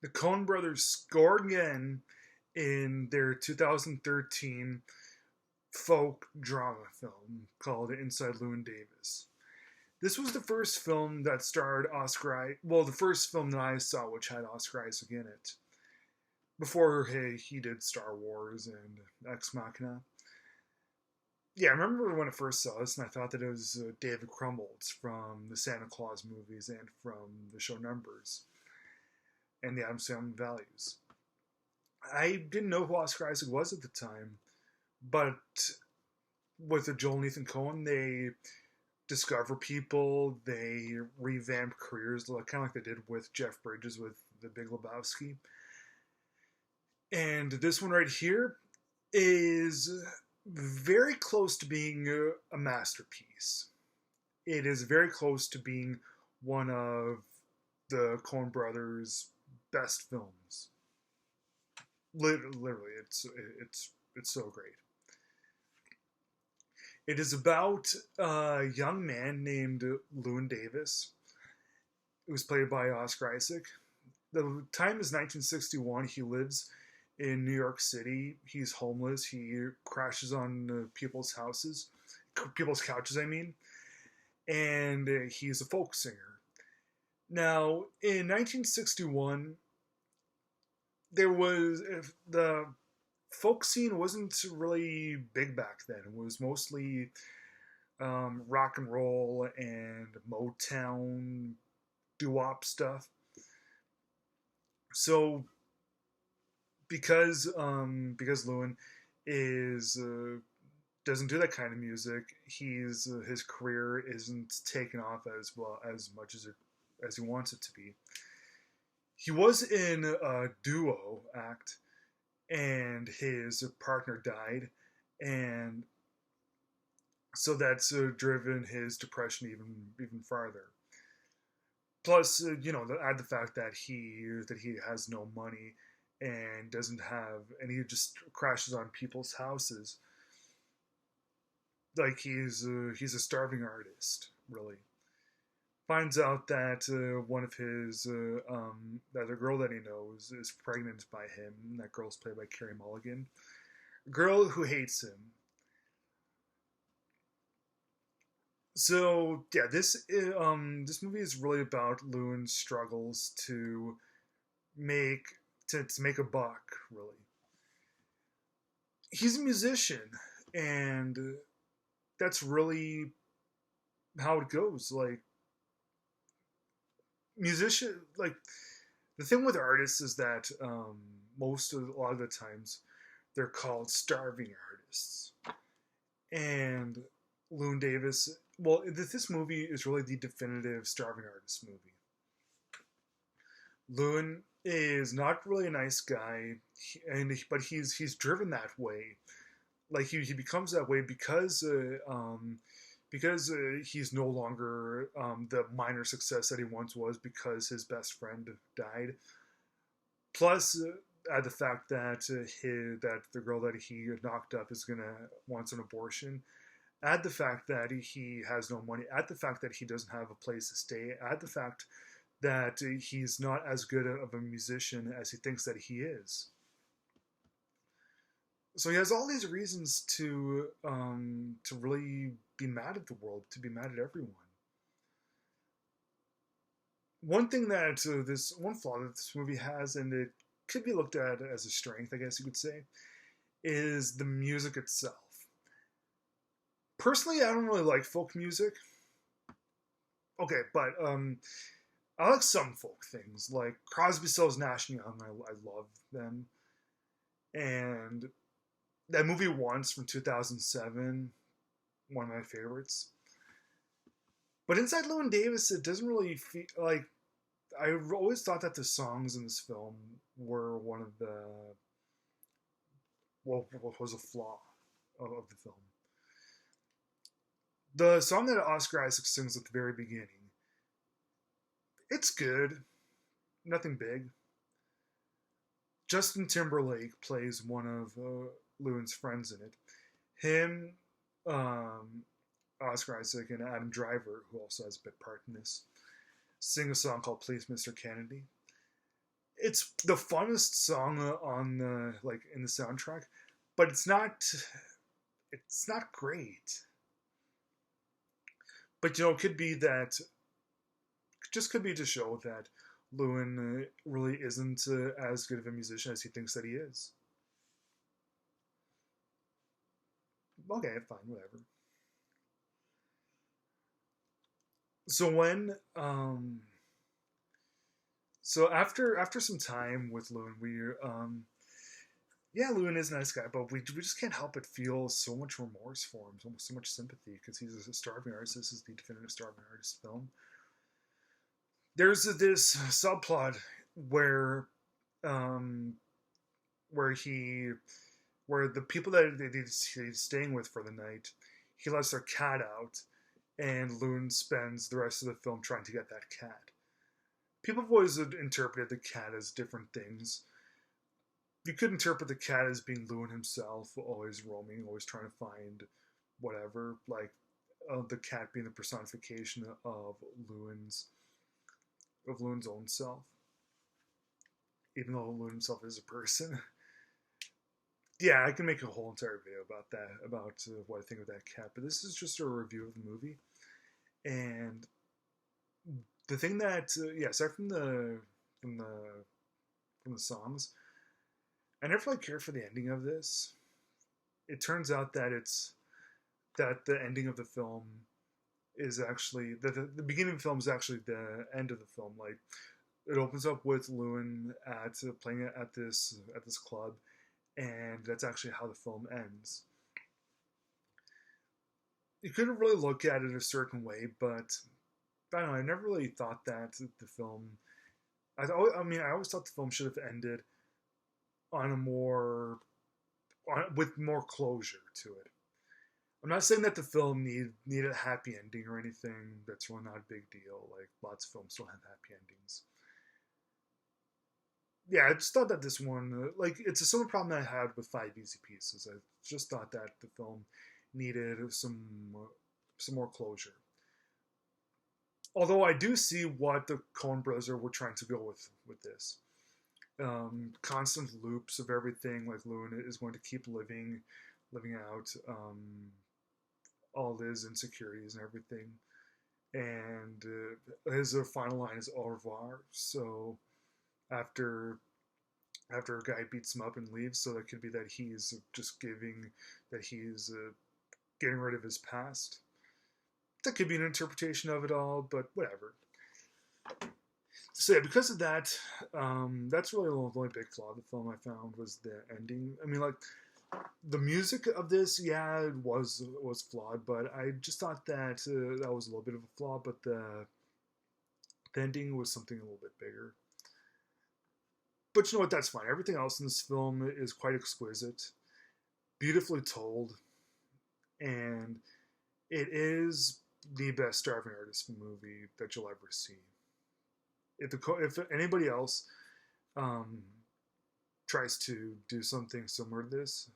The Coen brothers scored again in their 2013 folk drama film called Inside Llewyn Davis. This was the first film that starred well, the first film that I saw which had Oscar Isaac in it. Before he did Star Wars and Ex Machina. Yeah, I remember when I first saw this, and I thought that it was David Crumbolts from the Santa Claus movies and from the show Numbers and the Addams Family Values. I didn't know who Oscar Isaac was at the time, but with the Joel and Ethan Coen, they discover people, they revamp careers, kind of like they did with Jeff Bridges with The Big Lebowski. And this one right here is very close to being a masterpiece. It is very close to being one of the Coen brothers' best films. Literally, it's so great. It is about a young man named Llewyn Davis, who's played by Oscar Isaac. The time is 1961. He lives in New York City. He's homeless. He crashes on people's couches, I mean. And he's a folk singer. Now, in 1961, the folk scene wasn't really big back then. It was mostly rock and roll and Motown, doo-wop stuff. So because Llewyn is doesn't do that kind of music, his career isn't taken off as much as he wants it to be. He was in a duo act, and his partner died, and so that's driven his depression even farther. Plus, add the fact that he has no money and and he just crashes on people's houses. Like he's a starving artist, really. Finds out that one of his that a girl that he knows is pregnant by him. That girl's played by Carey Mulligan, a girl who hates him. So yeah, this movie is really about Llewyn's struggles to make make a buck. Really, he's a musician, and that's really how it goes. Like like the thing with artists is that a lot of the times they're called starving artists, and Llewyn Davis. Well, this movie is really the definitive starving artist movie. Llewyn is not really a nice guy, but he's driven that way. Like he becomes that way because he's no longer the minor success that he once was because his best friend died. Plus, the fact that that the girl that he knocked up wants an abortion. Add the fact that he has no money. Add the fact that he doesn't have a place to stay. Add the fact that he's not as good of a musician as he thinks that he is. So he has all these reasons to really be mad at the world, to be mad at everyone. One thing that one flaw that this movie has, and it could be looked at as a strength, I guess you could say, is the music itself. Personally, I don't really like folk music. Okay, but I like some folk things, like Crosby, Stills, Nash and Young. I love them, and that movie Once from 2007, one of my favorites. But Inside Llewyn Davis, it doesn't really feel like. I always thought that the songs in this film were one of the what was a flaw of the film. The song that Oscar Isaac sings at the very beginning, it's good, nothing big. Justin Timberlake plays one of Llewyn's friends in it. Him, Oscar Isaac, and Adam Driver, who also has a bit part in this, sing a song called "Please, Mr. Kennedy." it's the funnest song on the like in the soundtrack, but it's not great. But it could be that just could be to show that Llewyn really isn't as good of a musician as he thinks that he is. Okay, fine, whatever. So when so after some time with Llewyn, we yeah, Llewyn is a nice guy, but we just can't help but feel so much remorse for him, so much sympathy because he's a starving artist. This is the definitive starving artist film. There's this subplot where um, where he where the people that he's staying with for the night, he lets their cat out, and Llewyn spends the rest of the film trying to get that cat. People have always interpreted the cat as different things. You could interpret the cat as being Llewyn himself, always roaming, always trying to find whatever, like the cat being the personification Llewyn's of Llewyn's own self, even though Llewyn himself is a person. Yeah, I can make a whole entire video about that, about what I think of that cat. But this is just a review of the movie, and the thing that yeah, aside from the from the songs, I never really cared for the ending of this. It turns out that the ending of the film is actually the beginning of the film is actually the end of the film. Like it opens up with Llewyn at playing at this club, and that's actually how the film ends. You couldn't really look at it a certain way, but I don't know. I never really thought that the film. I mean, I always thought the film should have ended on a more with more closure to it. I'm not saying that the film needed a happy ending or anything. That's really not a big deal. Like lots of films don't have happy endings. Yeah, I just thought that this one, like, it's a similar problem that I had with Five Easy Pieces. I just thought that the film needed some more closure. Although I do see what the Coen brothers were trying to go with this. Constant loops of everything. Like Llewyn is going to keep living out all his insecurities and everything. And his final line is au revoir. So after a guy beats him up and leaves, so that could be that he's just getting rid of his past. That could be an interpretation of it all, but whatever. So yeah, because of that, that's really the only big flaw of the film I found was the ending. I mean, like the music of this, yeah, it was flawed, but I just thought that that was a little bit of a flaw. But the ending was something a little bit bigger. But you know what? That's fine. Everything else in this film is quite exquisite, beautifully told, and it is the best starving artist movie that you'll ever see. If anybody else um, tries to do something similar to this,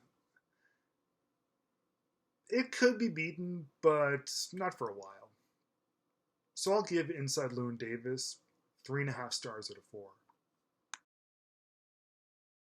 it could be beaten, but not for a while. So I'll give Inside Llewyn Davis 3.5 stars out of 4.